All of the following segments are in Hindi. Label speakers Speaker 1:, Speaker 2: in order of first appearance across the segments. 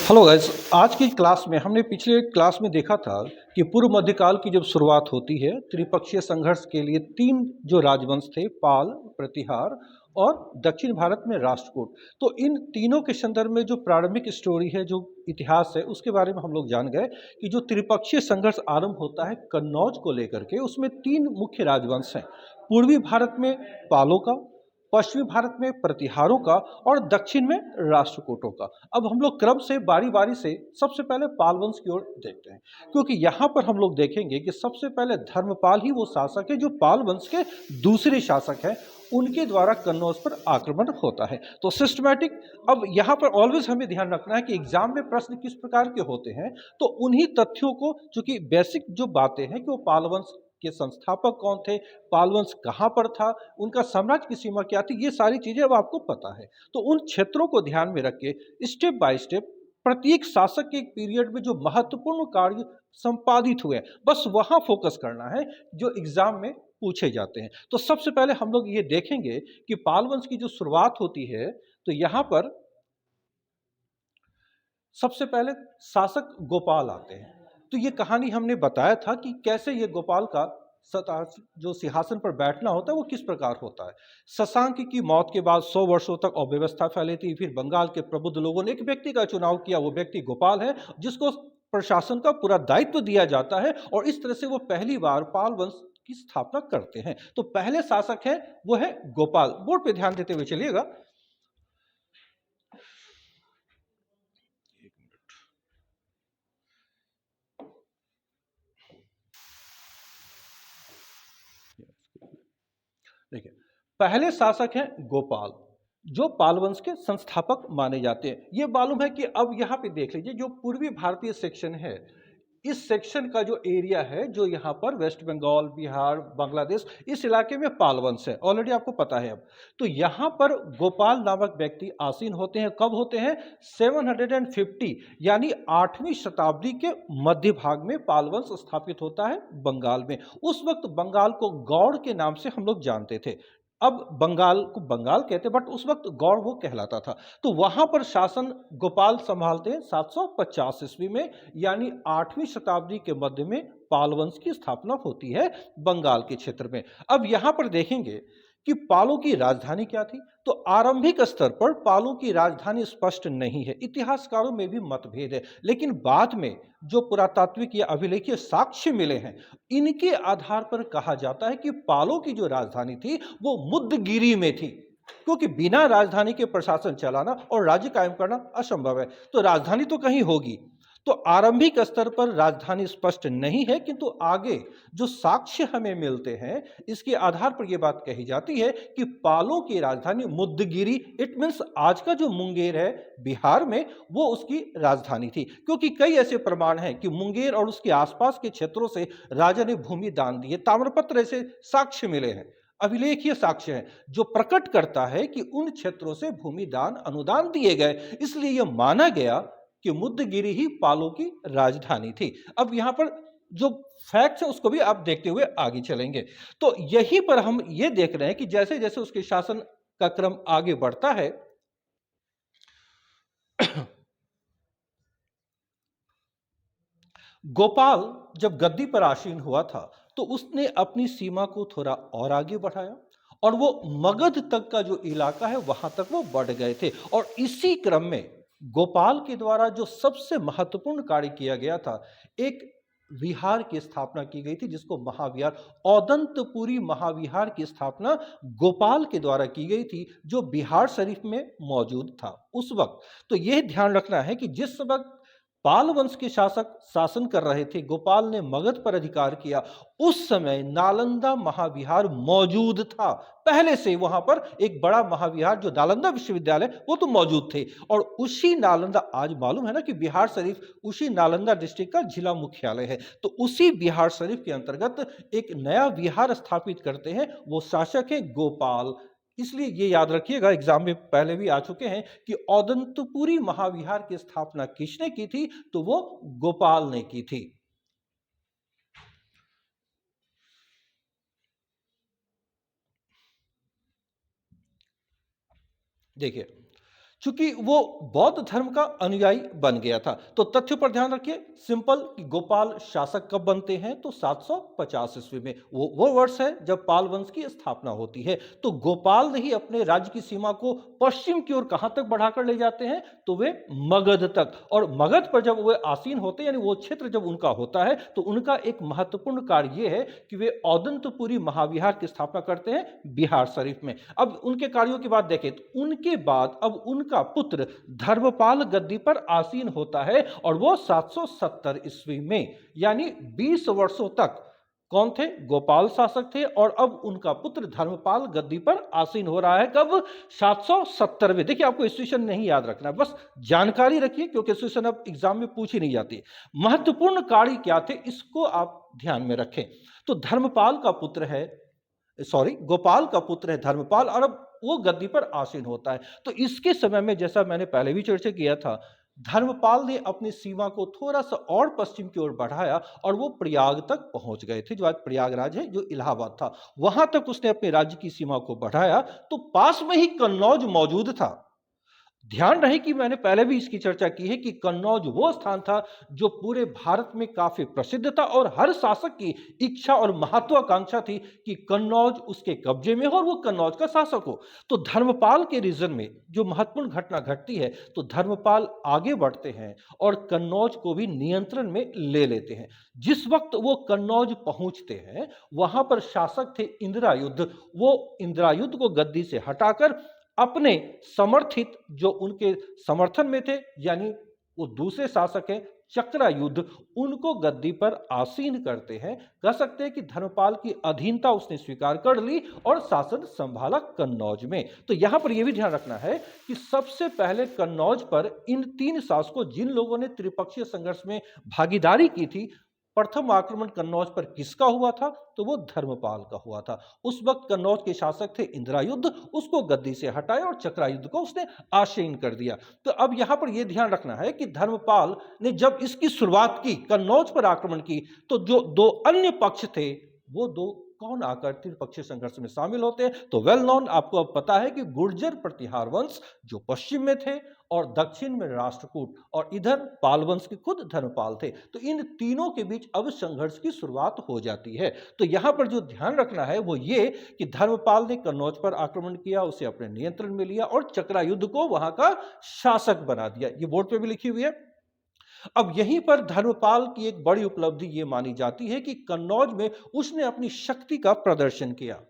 Speaker 1: Hello guys. आज की क्लास में हमने पिछले क्लास में देखा था कि पूर्व मध्यकाल की जब शुरुआत होती है त्रिपक्षीय संघर्ष के लिए तीन जो राजवंश थे, पाल, प्रतिहार और दक्षिण भारत में राष्ट्रकूट। तो इन तीनों के संदर्भ में जो प्रारंभिक स्टोरी है, जो इतिहास है, उसके बारे में हम लोग जान गए कि जो त्रिपक्षीय संघर्ष आरंभ होता है कन्नौज को लेकर के, उसमें तीन मुख्य राजवंश हैं। पूर्वी भारत में पालों का, पश्चिमी भारत में प्रतिहारों का और दक्षिण में राष्ट्रकूटों का। अब हम लोग क्रम से बारी बारी से सबसे पहले पाल वंश की ओर देखते हैं, क्योंकि यहाँ पर हम लोग देखेंगे कि सबसे पहले धर्मपाल ही वो शासक है जो पाल वंश के दूसरे शासक हैं। उनके द्वारा कन्नौज पर आक्रमण होता है। तो सिस्टमैटिक, अब यहाँ पर ऑलवेज हमें ध्यान रखना है कि एग्जाम में प्रश्न किस प्रकार के होते हैं। तो उन्हीं तथ्यों को, चूंकि बेसिक जो बातें हैं कि वो पाल वंश के संस्थापक कौन थे, पाल वंश कहाँ पर था, उनका साम्राज्य की सीमा क्या थी, ये सारी चीजें अब आपको पता है। तो उन क्षेत्रों को ध्यान में रख के स्टेप बाय स्टेप प्रत्येक शासक के एक पीरियड में जो महत्वपूर्ण कार्य संपादित हुए, बस वहां फोकस करना है जो एग्जाम में पूछे जाते हैं। तो सबसे पहले हम लोग ये देखेंगे कि पाल वंश की जो शुरुआत होती है, तो यहां पर सबसे पहले शासक गोपाल आते हैं। तो ये कहानी हमने बताया था कि कैसे ये गोपाल का जो सिंहासन पर बैठना होता है वो किस प्रकार होता है। शशांक की मौत के बाद 100 वर्षों तक अव्यवस्था फैली थी। फिर बंगाल के प्रबुद्ध लोगों ने एक व्यक्ति का चुनाव किया, वो व्यक्ति गोपाल है, जिसको प्रशासन का पूरा दायित्व दिया जाता है और इस तरह से वो पहली बार पाल वंश की स्थापना करते हैं। तो पहले शासक है वो है गोपाल। बोर्ड पे ध्यान देते हुए चलिएगा। देखिए, पहले शासक हैं गोपाल, जो पाल वंश के संस्थापक माने जाते हैं। ये मालूम है कि अब यहां पे देख लीजिए, जो पूर्वी भारतीय सेक्शन है, इस सेक्शन का जो एरिया है, जो यहां पर वेस्ट बंगाल, बिहार, बांग्लादेश, इस इलाके में पाल वंश है, ऑलरेडी आपको पता है। अब तो यहां पर गोपाल नामक व्यक्ति आसीन होते हैं। कब होते हैं? 750, यानी 8वीं शताब्दी के मध्य भाग में पाल वंश स्थापित होता है बंगाल में। उस वक्त बंगाल को गौड़ के नाम से हम लोग जानते थे। अब बंगाल को बंगाल कहते, बट उस वक्त गौड़ वो कहलाता था। तो वहां पर शासन गोपाल संभालते हैं 750 ईस्वी में, यानी 8वीं शताब्दी के मध्य में पाल वंश की स्थापना होती है बंगाल के क्षेत्र में। अब यहां पर देखेंगे कि पालों की राजधानी क्या थी। तो आरंभिक स्तर पर पालों की राजधानी स्पष्ट नहीं है, इतिहासकारों में भी मतभेद है। लेकिन बाद में जो पुरातात्विक या अभिलेखीय साक्ष्य मिले हैं, इनके आधार पर कहा जाता है कि पालों की जो राजधानी थी वो मुद्दगिरी में थी, क्योंकि बिना राजधानी के प्रशासन चलाना और राज्य कायम करना असंभव है। तो राजधानी तो कहीं होगी। तो आरंभिक स्तर पर राजधानी स्पष्ट नहीं है, किंतु आगे जो साक्ष्य हमें मिलते हैं, इसके आधार पर यह बात कही जाती है कि पालों की राजधानी मुद्दगिरी, इट मींस आज का जो मुंगेर है बिहार में, वो उसकी राजधानी थी। क्योंकि कई ऐसे प्रमाण हैं कि मुंगेर और उसके आसपास के क्षेत्रों से राजा ने भूमि दान दी है। ताम्रपत्र ऐसे साक्ष्य मिले हैं, अभिलेखीय साक्ष्य है, जो प्रकट करता है कि उन क्षेत्रों से भूमि दान अनुदान दिए गए। इसलिए यह माना गया कि मुद्दगिरी ही पालों की राजधानी थी। अब यहां पर जो फैक्ट्स है उसको भी आप देखते हुए आगे चलेंगे। तो यहीं पर हम ये देख रहे हैं कि जैसे जैसे उसके शासन का क्रम आगे बढ़ता है, गोपाल जब गद्दी पर आसीन हुआ था, तो उसने अपनी सीमा को थोड़ा और आगे बढ़ाया और वो मगध तक का जो इलाका है वहां तक वो बढ़ गए थे। और इसी क्रम में गोपाल के द्वारा जो सबसे महत्वपूर्ण कार्य किया गया था, एक विहार की स्थापना की गई थी, जिसको महाविहार, औदंतपुरी महाविहार की स्थापना गोपाल के द्वारा की गई थी, जो बिहार शरीफ में मौजूद था उस वक्त। तो यह ध्यान रखना है कि जिस वक्त पाल वंश के शासक शासन कर रहे थे, गोपाल ने मगध पर अधिकार किया, उस समय नालंदा महाविहार मौजूद था। पहले से वहां पर एक बड़ा महाविहार, जो नालंदा विश्वविद्यालय, वो तो मौजूद थे। और उसी नालंदा, आज मालूम है ना कि बिहार शरीफ उसी नालंदा डिस्ट्रिक्ट का जिला मुख्यालय है। तो उसी बिहार शरीफ के अंतर्गत एक नया विहार स्थापित करते हैं, वो शासक है गोपाल। इसलिए ये याद रखिएगा, एग्जाम में पहले भी आ चुके हैं कि औदंतपुरी महाविहार की स्थापना किसने की थी? तो वो गोपाल ने की थी। देखिए, चूंकि वो बौद्ध धर्म का अनुयायी बन गया था। तो तथ्यों पर ध्यान रखिए, सिंपल कि गोपाल शासक कब बनते हैं, तो 750 ईस्वी में। वो वर्ष है जब पाल वंश की स्थापना होती है। तो गोपाल ने ही अपने राज्य की सीमा को पश्चिम की ओर कहां तक बढ़ाकर ले जाते हैं, तो वे मगध तक। और मगध पर जब वे आसीन होते हैं, यानी वो क्षेत्र जब उनका होता है, तो उनका एक महत्वपूर्ण कार्य यह है कि वे औदंतपुरी महाविहार की स्थापना करते हैं बिहार शरीफ में। अब उनके कार्यों की बात देखें तो उनके बाद अब उनका पुत्र धर्मपाल गद्दी पर आसीन होता है, और वो 770 ईस्वी में, यानी 20 वर्षों तक कौन थे, गोपाल शासक थे। और अब उनका पुत्र धर्मपाल गद्दी पर आसीन हो रहा है कब, 770 में। देखिए, आपको ईस्वीसन नहीं याद रखना, बस जानकारी रखिए, क्योंकि ईस्वीसन अब एग्जाम में पूछी नहीं जाती। महत्वपूर्ण कार्य क्या थे, इसको आप ध्यान में रखें। तो धर्मपाल का पुत्र है, गोपाल का पुत्र है धर्मपाल, और अब वो गद्दी पर आसीन होता है। तो इसके समय में, जैसा मैंने पहले भी चर्चा किया था, धर्मपाल ने अपनी सीमा को थोड़ा सा और पश्चिम की ओर बढ़ाया, और वो प्रयाग तक पहुंच गए थे, जो आज प्रयागराज है, जो इलाहाबाद था, वहां तक उसने अपने राज्य की सीमा को बढ़ाया। तो पास में ही कन्नौज मौजूद था। ध्यान रहे कि मैंने पहले भी इसकी चर्चा की है कि कन्नौज वो स्थान था जो पूरे भारत में काफी प्रसिद्ध था, और हर शासक की इच्छा और महत्वाकांक्षा थी कि कन्नौज उसके कब्जे में हो और वो कन्नौज का शासक हो। तो धर्मपाल के रीजन में जो महत्वपूर्ण घटना घटती है, तो धर्मपाल आगे बढ़ते हैं और कन्नौज को भी नियंत्रण में ले लेते हैं। जिस वक्त वो कन्नौज पहुंचते हैं, वहां पर शासक थे इंद्रायुध। वो इंद्रायुध को गद्दी से हटाकर अपने समर्थित, जो उनके समर्थन में थे, यानी वो दूसरे शासक हैं चक्रायुध, उनको गद्दी पर आसीन करते हैं। कह सकते हैं कि धर्मपाल की अधीनता उसने स्वीकार कर ली और शासन संभाला कन्नौज में। तो यहां पर यह भी ध्यान रखना है कि सबसे पहले कन्नौज पर इन तीन शासकों, जिन लोगों ने त्रिपक्षीय संघर्ष में भागीदारी की थी, प्रथम आक्रमण कन्नौज पर किसका हुआ था, तो वो धर्मपाल का हुआ था। उस वक्त कन्नौज के शासक थे इंद्रायुध, उसको गद्दी से हटाया और चक्रायुध को उसने आसीन कर दिया। तो अब यहां पर यह ध्यान रखना है कि धर्मपाल ने जब इसकी शुरुआत की, कन्नौज पर आक्रमण की, तो जो दो अन्य पक्ष थे, वो दो कौन आकर त्रिपक्षीय संघर्ष में शामिल होते हैं, तो वेल नॉन, आपको अब पता है कि गुर्जर प्रतिहार वंश जो पश्चिम में थे, और दक्षिण में राष्ट्रकूट, और इधर पाल वंश के खुद धर्मपाल थे। तो इन तीनों के बीच अब संघर्ष की शुरुआत हो जाती है। तो यहां पर जो ध्यान रखना है वो ये कि धर्मपाल ने कन्नौज पर आक्रमण किया, उसे अपने नियंत्रण में लिया और चक्रायुध को वहां का शासक बना दिया। ये बोर्ड पे भी लिखी हुई है। अब यहीं पर धर्मपाल की एक बड़ी उपलब्धि ये मानी जाती है कि कन्नौज में उसने अपनी शक्ति का प्रदर्शन किया।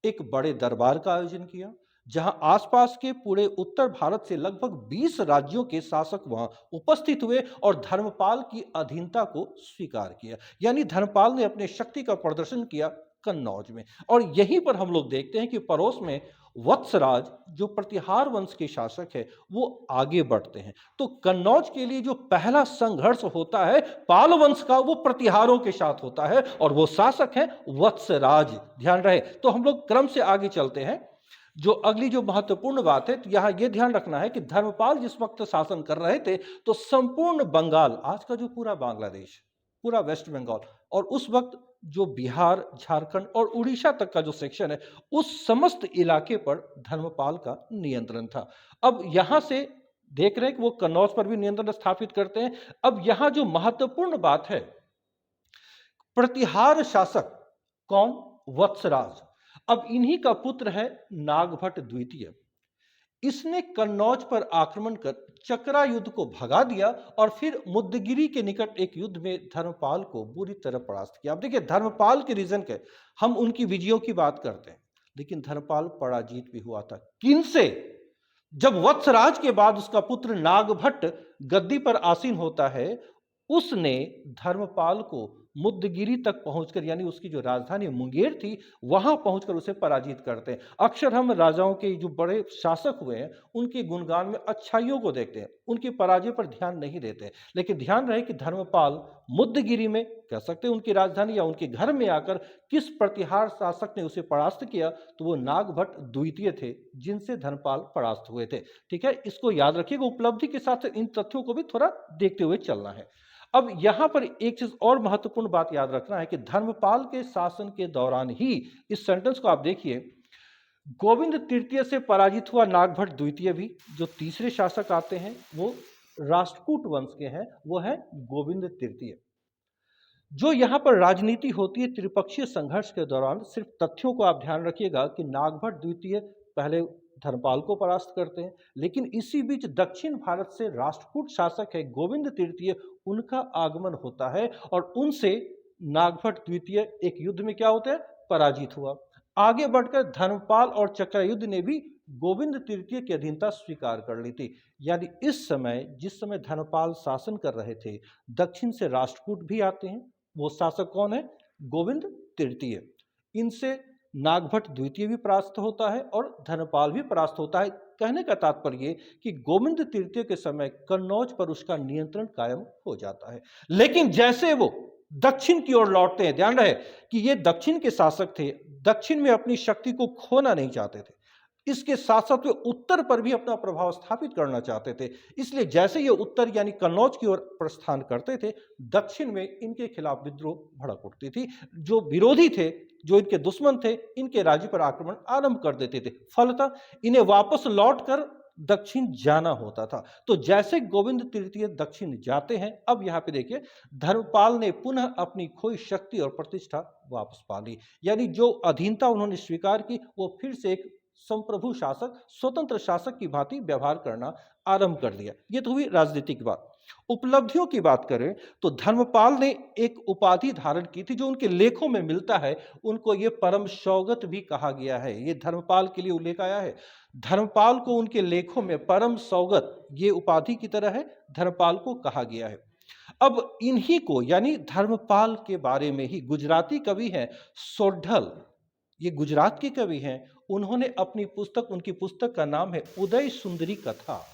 Speaker 1: एक बड़े दरबार का आयोजन किया, जहां आसपास के पूरे उत्तर भारत से लगभग 20 राज्यों के शासक वहां उपस्थित हुए और धर्मपाल की अधीनता को स्वीकार किया। यानी धर्मपाल ने अपने शक्ति का प्रदर्शन किया कन्नौज में। और यहीं पर हम लोग देखते हैं कि पड़ोस में वत्सराज, जो प्रतिहार वंश के शासक है, वो आगे बढ़ते हैं। तो कन्नौज के लिए जो पहला संघर्ष होता है पाल वंश का, वो प्रतिहारों के साथ होता है, और वो शासक है वत्सराज। ध्यान रहे। तो हम लोग क्रम से आगे चलते हैं। जो अगली जो महत्वपूर्ण बात है, तो यहां यह ध्यान रखना है कि धर्मपाल जिस वक्त शासन कर रहे थे, तो संपूर्ण बंगाल, आज का जो पूरा बांग्लादेश, पूरा वेस्ट बंगाल, और उस वक्त जो बिहार, झारखंड और उड़ीसा तक का जो सेक्शन है, उस समस्त इलाके पर धर्मपाल का नियंत्रण था। अब यहां से देख रहे हैं कि वो कन्नौज पर भी नियंत्रण स्थापित करते हैं। अब यहां जो महत्वपूर्ण बात है, प्रतिहार शासक कौन, वत्सराज। अब इन्हीं का पुत्र है नागभट्ट द्वितीय। इसने कन्नौज पर आक्रमण कर चक्रायुध को भगा दिया, और फिर मुद्दगिरी के निकट एक युद्ध में धर्मपाल को बुरी तरह परास्त किया। अब देखिए, धर्मपाल के रीजन के हम उनकी विजयों की बात करते हैं, लेकिन धर्मपाल पराजित भी हुआ था। किनसे, जब वत्सराज के बाद उसका पुत्र नागभट्ट गद्दी पर आसीन होता है, उसने धर्मपाल को मुद्दगिरी तक पहुंचकर, यानी उसकी जो राजधानी मुंगेर थी, वहां पहुंचकर उसे पराजित करते हैं। अक्सर हम राजाओं के जो बड़े शासक हुए हैं, उनके गुणगान में अच्छाइयों को देखते हैं, उनकी पराजय पर ध्यान नहीं देते। लेकिन ध्यान रहे कि धर्मपाल मुद्दगिरी में, कह सकते हैं उनकी राजधानी या उनके घर में आकर, किस प्रतिहार शासक ने उसे परास्त किया, तो वो नागभट्ट द्वितीय थे, जिनसे धर्मपाल परास्त हुए थे। ठीक है, इसको याद रखिएगा। उपलब्धि के साथ इन तथ्यों को भी थोड़ा देखते हुए चलना है। अब यहां पर एक चीज और महत्वपूर्ण बात याद रखना है कि धर्मपाल के शासन के दौरान ही, इस सेंटेंस को आप देखिए, गोविंद तृतीय से पराजित हुआ नागभट्ट द्वितीय भी। जो तीसरे शासक आते हैं वो राष्ट्रकूट वंश के हैं, वो है गोविंद तृतीय। जो यहाँ पर राजनीति होती है त्रिपक्षीय संघर्ष के दौरान, सिर्फ तथ्यों को आप ध्यान रखिएगा कि नागभट्ट द्वितीय पहले धर्मपाल को परास्त करते हैं, लेकिन इसी बीच दक्षिण भारत से राष्ट्रकूट शासक है गोविंद तृतीय, उनका आगमन होता है और उनसे नागभट्ट द्वितीय एक युद्ध में क्या होता है, पराजित हुआ। आगे बढ़कर धर्मपाल और चक्रयुद्ध ने भी गोविंद तृतीय की अधीनता स्वीकार कर ली थी। यानी इस समय, जिस समय धर्मपाल शासन कर रहे थे, दक्षिण से राष्ट्रकूट भी आते हैं। वो शासक कौन है, गोविंद तृतीय। इनसे नागभट्ट द्वितीय भी परास्त होता है और धर्मपाल भी परास्त होता है। कहने का तात्पर्य कि गोविंद तृतीय के समय कन्नौज पर उसका नियंत्रण कायम हो जाता है। लेकिन जैसे वो दक्षिण की ओर लौटते हैं, ध्यान रहे कि ये दक्षिण के शासक थे, दक्षिण में अपनी शक्ति को खोना नहीं चाहते थे, इसके साथ साथ वे उत्तर पर भी अपना प्रभाव स्थापित करना चाहते थे। इसलिए जैसे ये उत्तर यानी कन्नौज की ओर प्रस्थान करते थे, दक्षिण में इनके खिलाफ विद्रोह भड़क उठती थी। जो विरोधी थे, जो इनके दुश्मन थे, इनके राज्य पर आक्रमण आरंभ कर देते थे। फलतः इन्हें वापस लौटकर दक्षिण जाना होता था। तो जैसे गोविंद तृतीय दक्षिण जाते हैं, अब यहां पे देखिए धर्मपाल ने पुनः अपनी खोई शक्ति और प्रतिष्ठा वापस पा ली। यानी जो अधीनता उन्होंने स्वीकार की, वो फिर से एक संप्रभु शासक, स्वतंत्र शासक की भांति व्यवहार करना आरंभ कर दिया। ये तो हुई राजनीतिक बात। उपलब्धियों की बात करें तो धर्मपाल ने एक उपाधि धारण की थी, जो उनके लेखों में मिलता है। उनको ये परम सौगत भी कहा गया है। ये धर्मपाल के लिए उल्लेख आया है। धर्मपाल को उनके लेखों में परम सौगत ये उपाधि की तरह है, धर्मपाल को कहा गया है। अब इन्हीं को यानी धर्मपाल के बारे में ही गुजराती कवि हैं सोढल, ये गुजरात के कवि हैं, उन्होंने अपनी पुस्तक, उनकी पुस्तक का नाम है उदय सुंदरी कथा।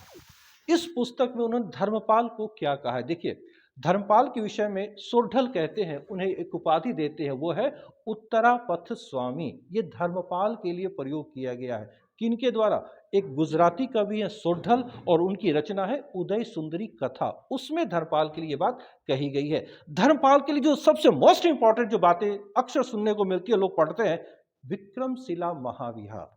Speaker 1: इस पुस्तक में उन्होंने धर्मपाल को क्या कहा है, देखिए धर्मपाल के विषय में सोढल कहते हैं, उन्हें एक उपाधि देते हैं, वो है उत्तरापथ स्वामी। ये धर्मपाल के लिए प्रयोग किया गया है। किनके द्वारा, एक गुजराती कवि है सोढल और उनकी रचना है उदय सुंदरी कथा। उसमें धर्मपाल के लिए बात कही गई है। धर्मपाल के लिए जो सबसे मोस्ट इंपॉर्टेंट जो बातें अक्सर सुनने को मिलती है, लोग पढ़ते हैं, विक्रमशिला महाविहार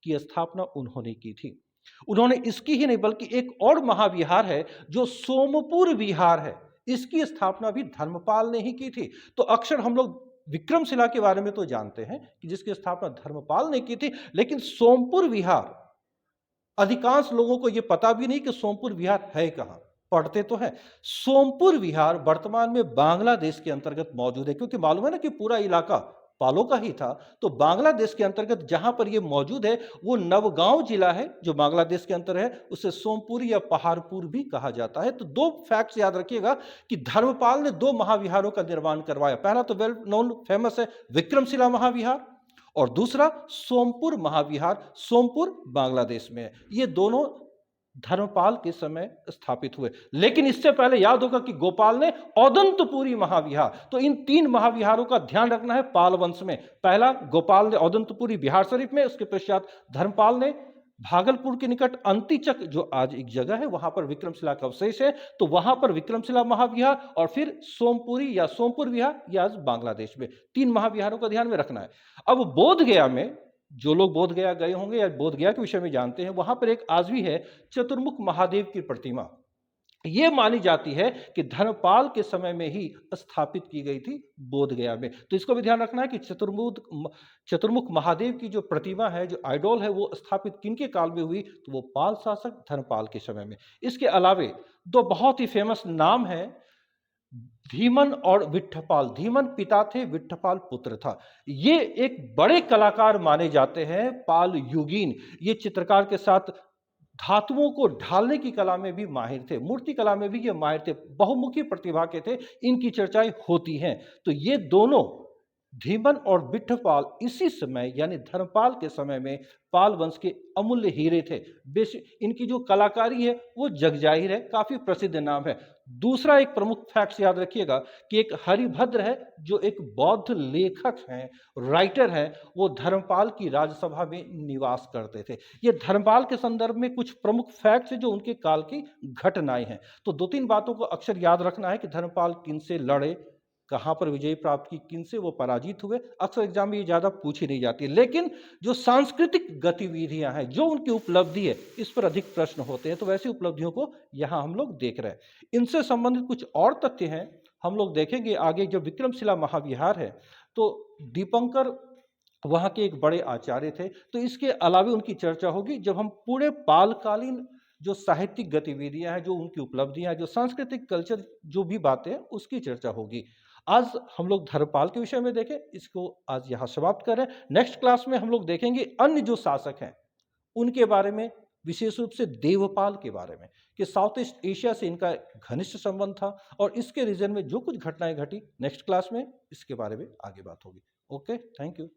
Speaker 1: की स्थापना उन्होंने की थी। उन्होंने इसकी ही नहीं बल्कि एक और महाविहार है जो सोमपुर विहार है, इसकी स्थापना भी धर्मपाल ने ही की थी। तो अक्सर हम लोग विक्रमशिला के बारे में तो जानते हैं कि जिसकी स्थापना धर्मपाल ने की थी, लेकिन सोमपुर विहार अधिकांश लोगों को यह पता भी नहीं कि सोमपुर विहार है कहां। पढ़ते तो है। सोमपुर विहार वर्तमान में बांग्लादेश के अंतर्गत मौजूद है, क्योंकि मालूम है ना कि पूरा इलाका पालों का ही था। तो बांग्लादेश के अंतर्गत जहां पर यह मौजूद है वो नवगांव जिला है, जो बांग्लादेश के अंतर है। उसे सोमपुर या पहाड़पुर भी कहा जाता है। तो दो फैक्ट्स याद रखिएगा कि धर्मपाल ने दो महाविहारों का निर्माण करवाया। पहला तो वेल नोन फेमस है विक्रमशिला महाविहार, और दूसरा सोमपुर महाविहार, सोमपुर बांग्लादेश में है। ये दोनों धर्मपाल के समय स्थापित हुए। लेकिन इससे पहले याद होगा कि गोपाल ने औदंतपुरी महाविहार, तो इन तीन महाविहारों का ध्यान रखना है पाल वंश में। पहला गोपाल ने औदंतपुरी बिहार शरीफ में, उसके पश्चात धर्मपाल ने भागलपुर के निकट अंतिचक, जो आज एक जगह है, वहां पर विक्रमशिला का अवशेष है, तो वहां पर विक्रमशिला महाविहार, और फिर सोमपुरी या सोमपुर विहार, यह आज बांग्लादेश में। तीन महाविहारों का ध्यान में रखना है। अब बोध गया में, जो लोग बोध गया गए होंगे या बोध गया के विषय में जानते हैं, वहां पर एक आज भी है चतुर्मुख महादेव की प्रतिमा। यह मानी जाती है कि धर्मपाल के समय में ही स्थापित की गई थी बोध गया में। तो इसको भी ध्यान रखना है कि चतुर्मुख महादेव की जो प्रतिमा है, जो आइडोल है, वो स्थापित किनके काल में हुई, तो वो पाल शासक धर्मपाल के समय में। इसके अलावे दो बहुत ही फेमस नाम है, धीमन और विट्ठपाल। धीमन पिता थे, विट्ठपाल पुत्र था। ये एक बड़े कलाकार माने जाते हैं, पाल युगीन। ये चित्रकार के साथ धातुओं को ढालने की कला में भी माहिर थे, मूर्ति कला में भी ये माहिर थे, बहुमुखी प्रतिभा के थे। इनकी चर्चाएं होती हैं। तो ये दोनों धीमन और विट्ठपाल इसी समय यानी धर्मपाल के समय में पाल वंश के अमूल्य हीरे थे। इनकी जो कलाकारी है वो जगजाहिर है, काफी प्रसिद्ध नाम है। दूसरा एक प्रमुख फैक्ट याद रखिएगा कि एक हरिभद्र है, जो एक बौद्ध लेखक हैं, राइटर हैं, वो धर्मपाल की राजसभा में निवास करते थे। ये धर्मपाल के संदर्भ में कुछ प्रमुख फैक्ट्स हैं जो उनके काल की घटनाएं हैं। तो दो तीन बातों को अक्सर याद रखना है कि धर्मपाल किनसे लड़े, कहाँ पर विजय प्राप्त की, किनसे वो पराजित हुए, अक्सर एग्जाम में ये ज़्यादा पूछी नहीं जाती है। लेकिन जो सांस्कृतिक गतिविधियाँ हैं, जो उनकी उपलब्धि है, इस पर अधिक प्रश्न होते हैं। तो वैसी उपलब्धियों को यहाँ हम लोग देख रहे हैं। इनसे संबंधित कुछ और तथ्य हैं, हम लोग देखेंगे आगे। जो विक्रमशिला महाविहार है, तो दीपंकर वहाँ के एक बड़े आचार्य थे। तो इसके अलावा उनकी चर्चा होगी जब हम पूरे पालकालीन जो साहित्यिक गतिविधियाँ हैं, जो उनकी उपलब्धियाँ हैं, जो सांस्कृतिक कल्चर, जो भी बातें हैं, उसकी चर्चा होगी। आज हम लोग धर्मपाल के विषय में देखें, इसको आज यहाँ समाप्त करें। नेक्स्ट क्लास में हम लोग देखेंगे अन्य जो शासक हैं, उनके बारे में, विशेष रूप से देवपाल के बारे में, कि साउथ ईस्ट एशिया से इनका घनिष्ठ संबंध था और इसके रीजन में जो कुछ घटनाएं घटी, नेक्स्ट क्लास में इसके बारे में आगे बात होगी। Okay, thank you.